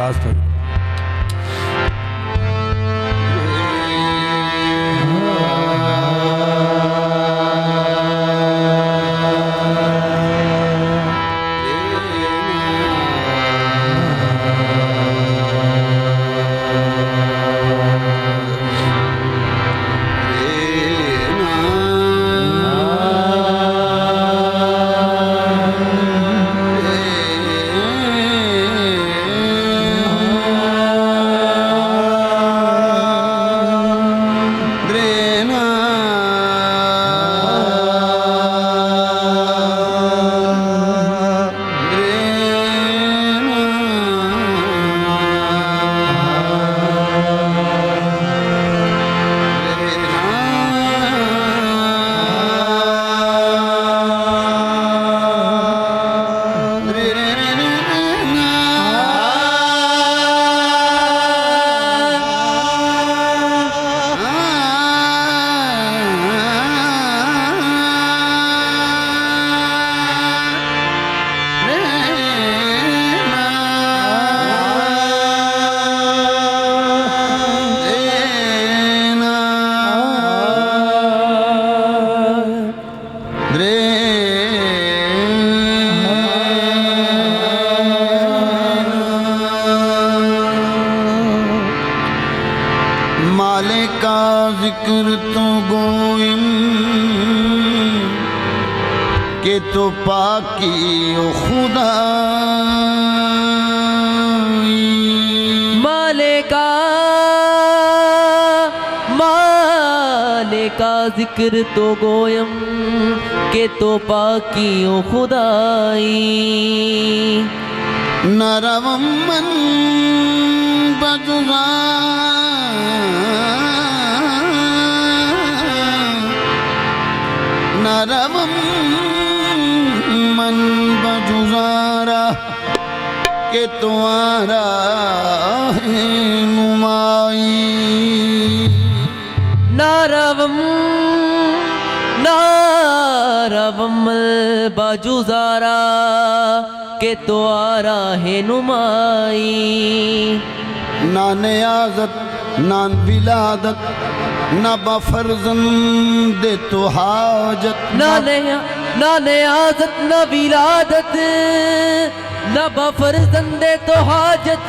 बर्दाश्त हो। माले का जिक्र तो गोइम के तो पाकी ओ खुदा माले का जिक्र तो गोयम के तो पाकी ओ खुदाई नरवम मन बजुरा नरवम मन बजुजारा के तुम्हारा है नुमाई नारवम बाजुजारा के तो आरा है नुमाई नान आज़त नान विलादत न बफरजंद तो हाजत नाने आज़त न विलादत न बफरजंद तो हाजत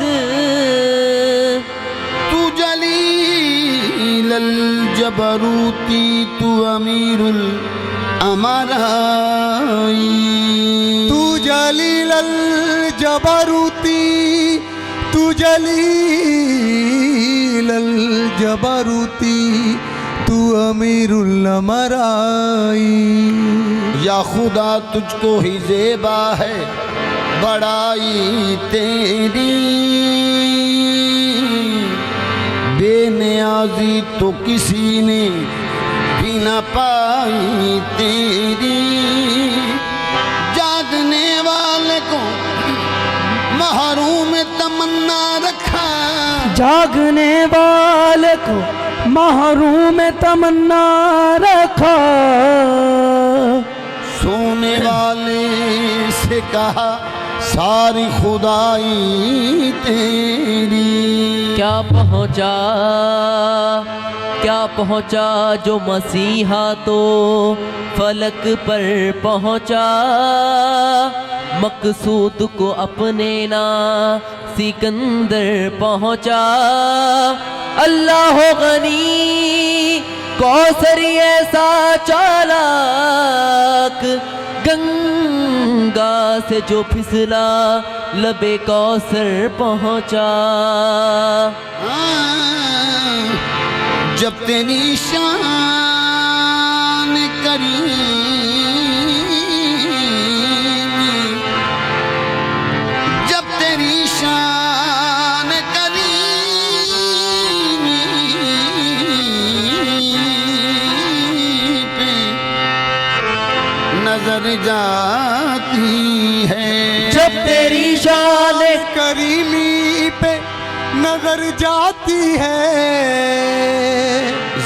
तू जलील जबरूती तू अमीरुल अमराई तू जलील जबरूती तू जलील जबरूती तू अमीरुल अमराई या खुदा तुझको ही ज़ेबा है बड़ाई तेरी बेनियाजी तो किसी ने भी न पाई तेरी जागने वाले को महरूम तमन्ना रखा जागने वाले को महरूम तमन्ना रखा सोने वाले से कहा सारी खुदाई तेरी क्या पहुँचा जो मसीहा तो फलक पर पहुँचा मकसूद को अपने ना सिकंदर पहुँचा अल्लाह गनी कौसरी ऐसा चालाक गंगा से जो फिसला लबे कौसर पहुँचा जब तेरी शान करीमी जब तेरी शान करीमी पे नजर जाती है जब तेरी शान करीमी पे नजर जाती है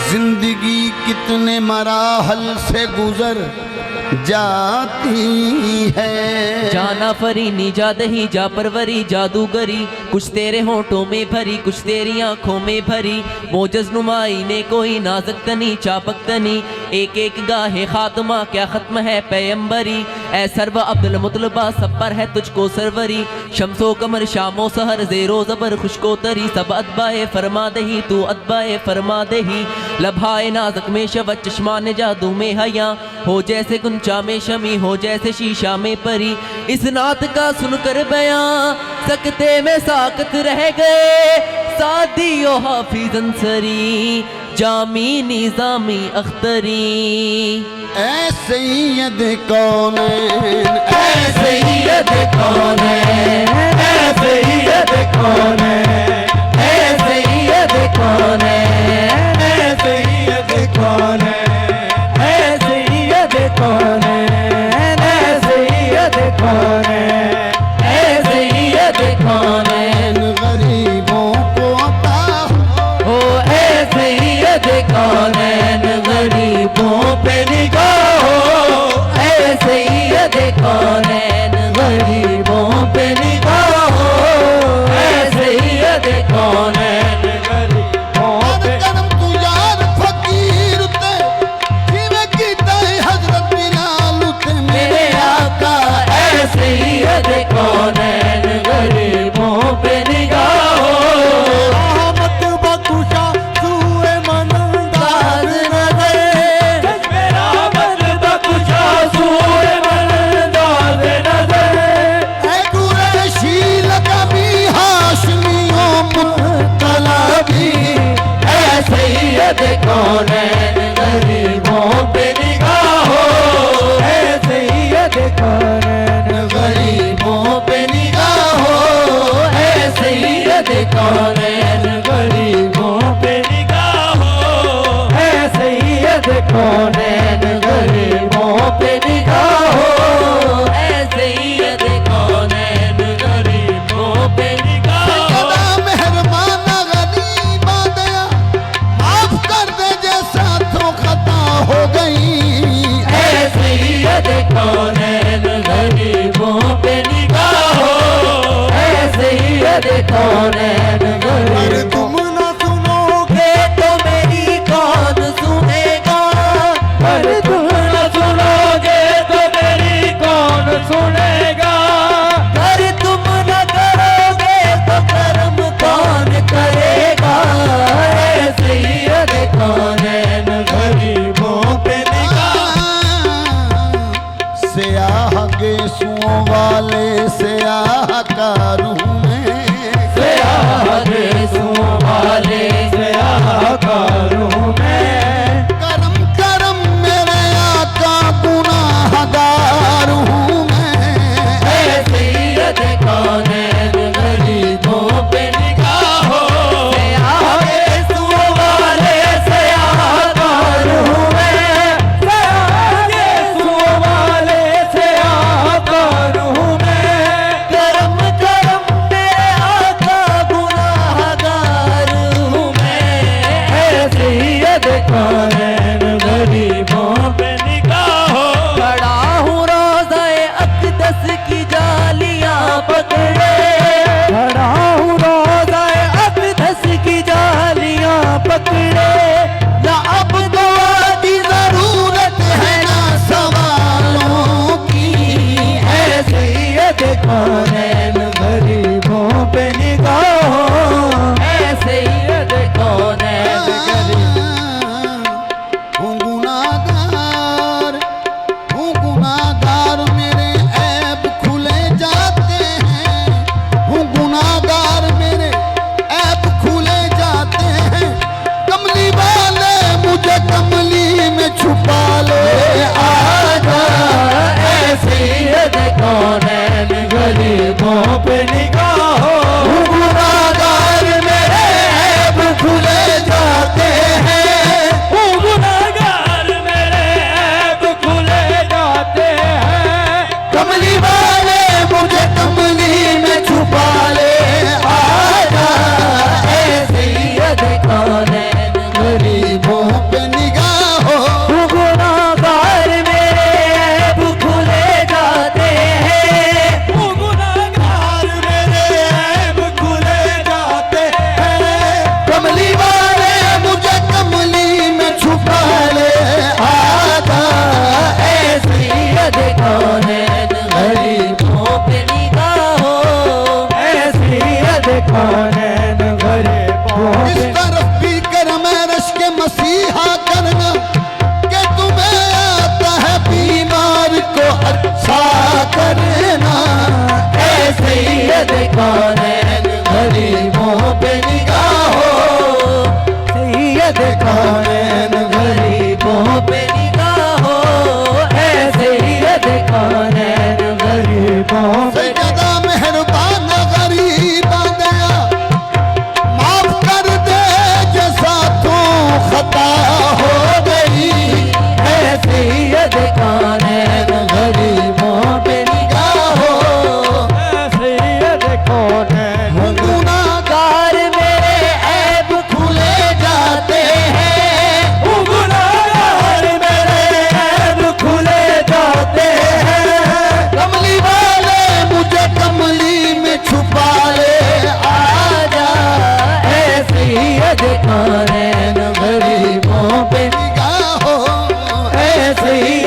जिंदगी कितने मराहल से गुजर जाती है। जाना फरी नी जादही जा परवरी जादूगरी, कुछ तेरे होंठों में भरी कुछ तेरी आंखों में भरी। मोजज नुमाई ने कोई नाजक तनी चापक तनी, एक एक गाहे खातमा क्या खत्म है पैयम्बरी। ऐ सर्व अब्दुल मुतलबा सब पर है तुझको सरवरी, शम्सो कमर शामो सहर जेरो जबर खुशको तरी। सब अदबाए फरमा दही तू अदबाए फरमा दही, लभाए नाजक में शवत चश्मान जादू में हया। हो जैसे गुंचा में शमी हो जैसे शीशा में परी, इस नात का सुनकर बयां सकते में साकत रह गए। सादियो हाफिज अंसरी जामी निजामी अख्तरी। ऐ सैयद कौनैन ऐ सैयद कौनैन ऐ सैयद कौनैन ऐ सैयद कौनैन ऐ सैयद कौनैन ऐ सैयद कौनैन ऐ सैयद कौनैन ऐ सैयद कौनैन गरीबों को अता हो। ऐ सैयद कौनैन गरीबों पे निगाह हो। ऐ सैयद कौनैन गरीबों पे निगाह हो। ऐ सैयद कौनैन गरीबों पे करम तू यार फकीर ते जिवें कीता है हजरत बिलाल ते मेरे आका। ऐ सैयद कौनैन गरीबों पे निगाह हो। रहमत बख्शा सूए मनंदाज नजर, मेरा मन बख्शा सूए मनंदाज नजर। ऐ कुरैशी लकबी हाशमियों मुत्तलबी। ऐ सैयद कौनैन गरीबों पे निगाह हो। ऐ सैयद कौनैन गरीबों पे निगाह हो। ऐ सैयद कौनैन गरीबों पे निगाह हो। ऐ सैयद कौनैन गरीबों पे निगाह हो। ऐ सैयद कौनैन गरीबों पे निगाह हो। सदा मेहरबाना गरीबा दया माफ कर दे जैसा तो खता हो गई। ऐ सैयद कौनैन गरीबों पे निगाह हो। ऐ सैयद कौनैन अरे गरीबों तुम न सुनोगे तो मेरी कौन सुनेगा। पर तुम न सुनोगे तो मेरी कौन सुनेगा। पर तुम न करोगे तो कर्म कौन करेगा। ऐ सैयद कौनैन गरीबों पे स्याह गेसुओं वाले स्याह कारू में निगाह।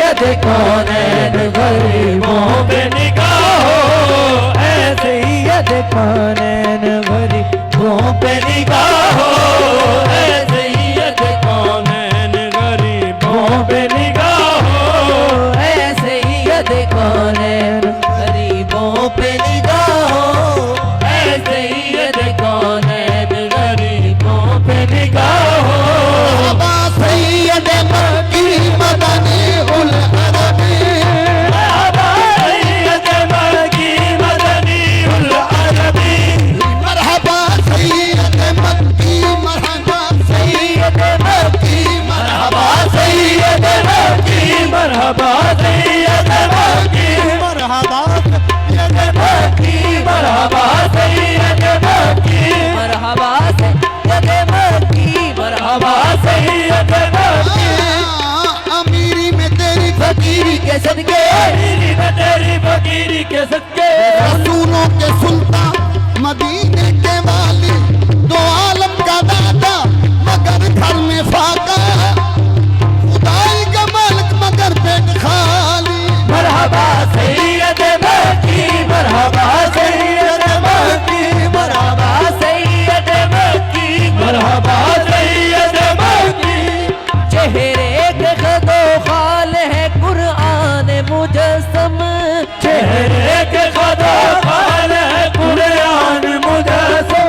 सैयद कौनैन गरीबों पे निगाह हो, ऐ सैयद कौनैन गरीबों पे निगाह हो, ऐ सैयद कौनैन गरीबों पे निगाह हो, ऐ सैयद कौनैन गरीबों पे निगाह हो, ऐ सैयद कौनैन गरीबों पे निगाह हो। बाबा सैयद मक्की मदनी उल अरबी, बाबा सैयद मक्की मदनी उल अरबी, मरहबा सैयद मक्की, मरहबा सैयद मक्की, मरहबा सैयद मक्की, मरहबा सैयद मक्की, मरहबा सैयद मक्की, मरहबा सैयद मक्की, मरहबा सैयद मक्की, मरहबा सैयद मक्की। अमीरी में तेरी फकीरी के सदके, मेरी में तेरी फकीरी के सदके, रसूलों के सुल्तान मदीने के वाली, दो आलम का दादा मगर घर में फाका, खुदाई का मालिक मगर पेट खाली। मरहबा सैयद मक्की, मरहबा सैयद मक्की, मरहबा सैयद मक्की, मरहबा सैयद मक्की। चेहरे के खदो खाल है कुरान मुजस्सम, चेहरे के खदो खाल है कुरान मुजस्सम,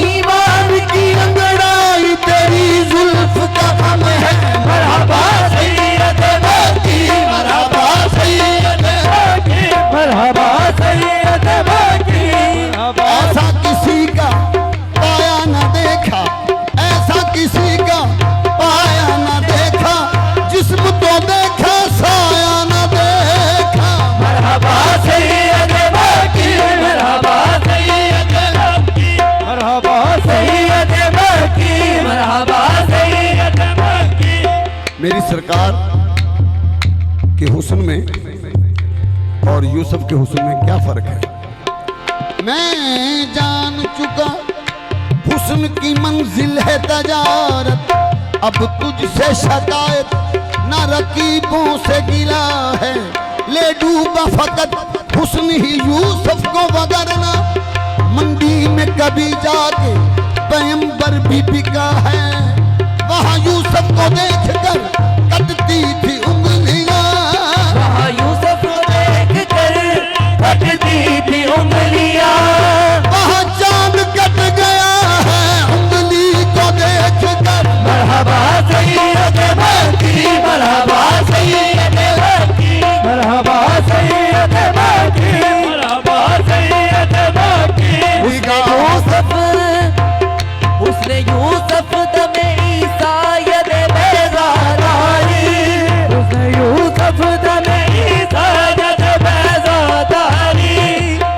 ईमान की अंगड़ाई तेरी जुल्फ का हम है। मरहबा सैयद मक्की, मरहबा सैयद मक्की, मरहबा सैयद मक्की। ऐसा किसी का पाया न देखा, ऐसा किसी का पाया न देखा, जिस्म तो देखा साया न देखा। मरहबा सैयद मक्की, मरहबा सैयद मक्की, मरहबा सैयद मक्की, मरहबा सैयद मक्की। मेरी सरकार के हुस्न में और यूसुफ के हुस्न में क्या फर्क है? मैं जान चुका हुस्न की मंजिल है तजारत, अब तुझसे शिकायत न रकीबों से गिला है। ले डूबा फकत हुस्न ही यूसुफ को वगरना, मंडी में कभी जाके पैगंबर भी बिका है। वहाँ यूसुफ को देखकर कटती थी उंगलियां, वहाँ यूसुफ को देख कर कटती थी उंगलियां, वहाँ चांद कट गया है उंगली को देखकर। मरहबा सैयद मक्की, मरहबा सैयद मक्की, मरहबा सैयद मक्की, मरहबा सैयद मक्की। उसने यूसुफ दमे ईसा यद बेज़ादारी, उसने यूसुफ दमे ईसा यद बेज़ादारी,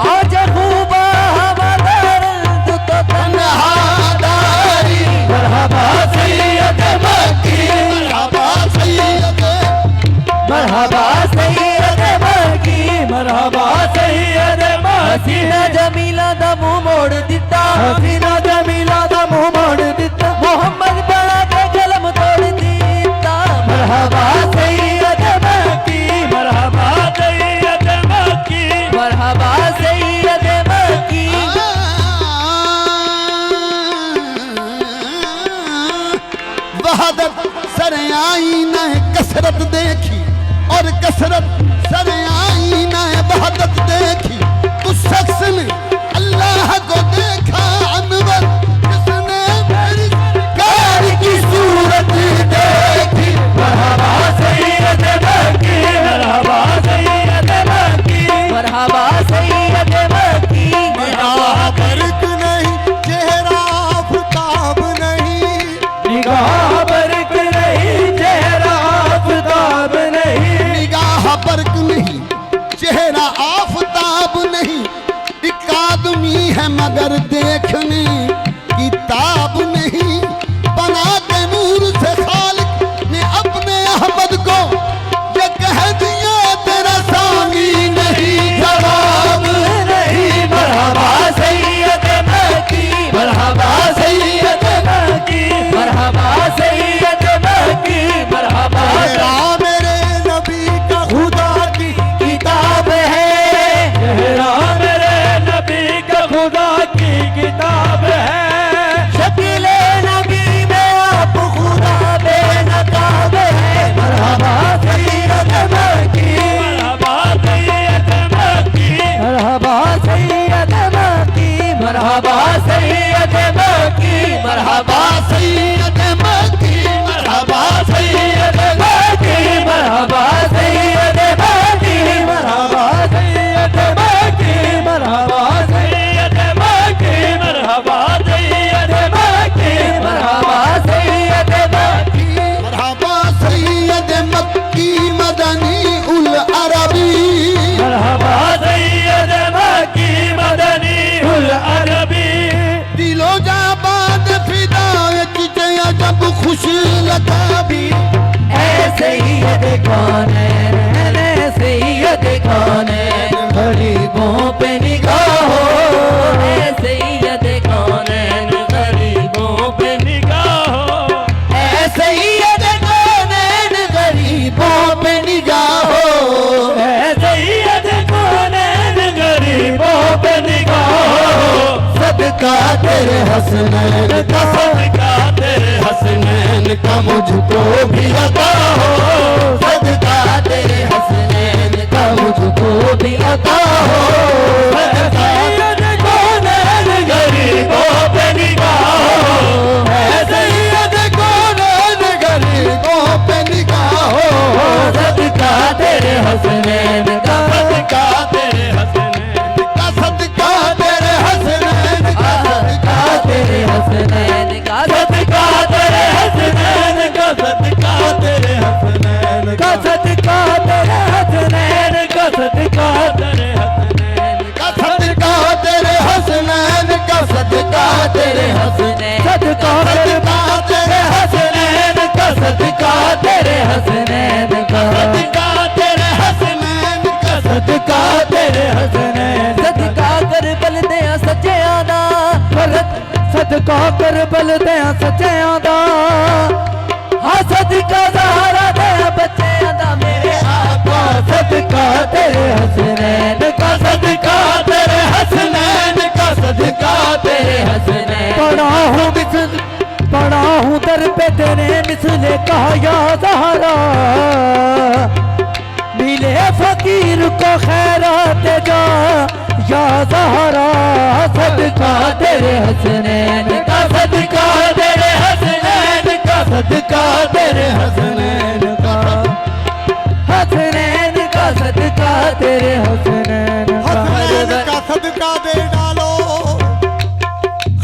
आज खूबा हवादार तो तन्हादारी, मरहबा सैयद मक्की, मरहबा सैयद, मरहबा सैयद मक्की, मरहबा सैयद मक्की। हसीना जमीला दा मुंह मोड़ दिता, हसीना जमीला दा मुंह मोड़ दिता, मोहम्मद बड़ा के कलम तोड़ दिता। मरहबा सैयद मक्की, मरहबा सैयद मक्की, मरहबा सैयद मक्की, वहदत सरयाई न कसरत देखी, और कसरत सरयाई न वहदत देखी। उस शख्स ने अल्लाह को देखा अनवर, जिसने मेरी सरकार की सूरत देखी। मरहबा सैयद मक्की, मरहबा सैयद मक्की। मरहबा सैयद मक्की, निगाह बरक नहीं, चेहरा आफताब नहीं, निगाह बरक नहीं, चेहरा आफताब नहीं, निगाह बरक नहीं, चेहरा आफताब नहीं। एक आदमी है मगर देख कुछ लगा भी ऐसे ही ये कौन है सैयद कौन है गरीबों पे निगाहो ऐसे ही यद कौन है गरीबों पे निगाहो ऐसे ही यद कौन है गरीबों पे निगाहो ऐसे ही ये कौन है गरीबों पे निगाहो सदका तेरे हसनैन का सदका तेरे हसनैन का मुझको भी अता हो सदका तेरे हसनैन का मुझको भी अता हो सदका कौन है गरीबों पे निगाहो ऐसे ही यद कौन है गरीबों पे निगाहो सदका तेरे हसनैन का सदका तेरे हसनैन का सदका तेरे हसनैन का सदका तेरे हसनैन का सदका तेरे हसनैन का सदका तेरे हसनैन का सदका तेरे हसनैन का सदका तेरे हसनैन का सदका तेरे हसनैन का सदका तेरे हसनैन सदका तेरे हसनैन का सदका तेरे हसनैन का सदका तेरे हसनैन का सदका तेरे हसनैन सदका कर बल दिया सच्चियां दा सदका कर बल दिया सच्चियां दा हाँ सदका सहारा दिया बच्चियां दा मेरे आका सदका तेरे हसनैन का सदका तेरे हसनैन का सदका तेरे हसनैन पड़ा हूँ दर पे तेरे मिसले का या सहारा मिले फकीर को खैरात जा या सहारा सदका तेरे हसनैन का सदका तेरे हसनैन का सदका तेरे हसनैन का हसनैन का सदका तेरे हसनैन हसनैन का सदका दे डालो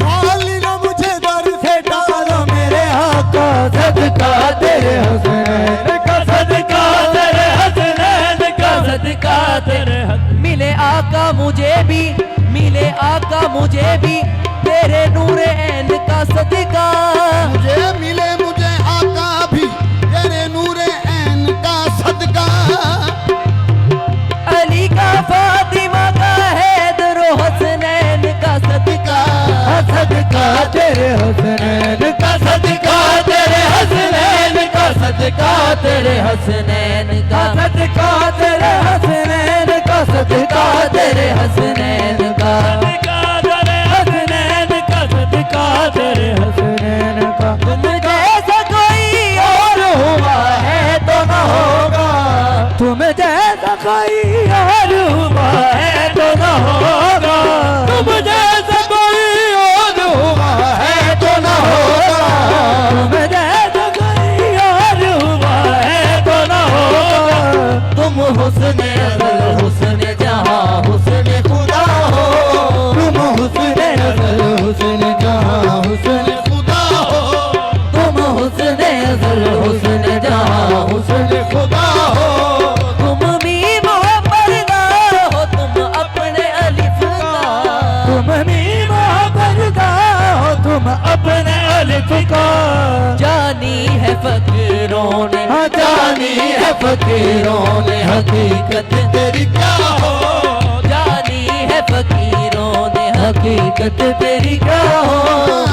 खाली ना मुझे दर से डालो मेरे आका सदका तेरे हसनैन का सदका तेरे हसनैन का सदका तेरे मिले आका मुझे भी तेरे नूरे ऐन का सदका मुझे मिले मुझे आका भी तेरे नूरे ऐन का सदका अली का फातिमा का हैदर हसनैन का सदका सदका तेरे हसनैन का सदका तेरे हसनैन का सदका तेरे हसनैन का सदका तेरे हसनैन का सदका तेरे हसनैन का हसनैन का सदका तेरे हसनैन का तुम जैसा कोई और हुआ है तो न होगा तुम जैसा कोई और हुआ है तो न होगा तुम जैसा कोई और हुआ है तो न होगा तुम जैसा कोई और हुआ है तो न होगा तुम हुस्न अज़ल हुस्न जहां हुस्न खुदा हो तुम हुस्न अज़ल हुस्न जहां हुस्न खुदा हो तुम हुस्न अज़ल हुस्न जहां हुस्न खुदा हो तुम भी मोहब्बत हो तुम अपने अलिफ का तुम मीम बरदा हो तुम अपने अलिफ का जानी है फकीरों ने हाँ जानी है फकीरों ने हकीकत तेरी क्या हो जानी है फकीरों ने हकीकत तेरी क्या हो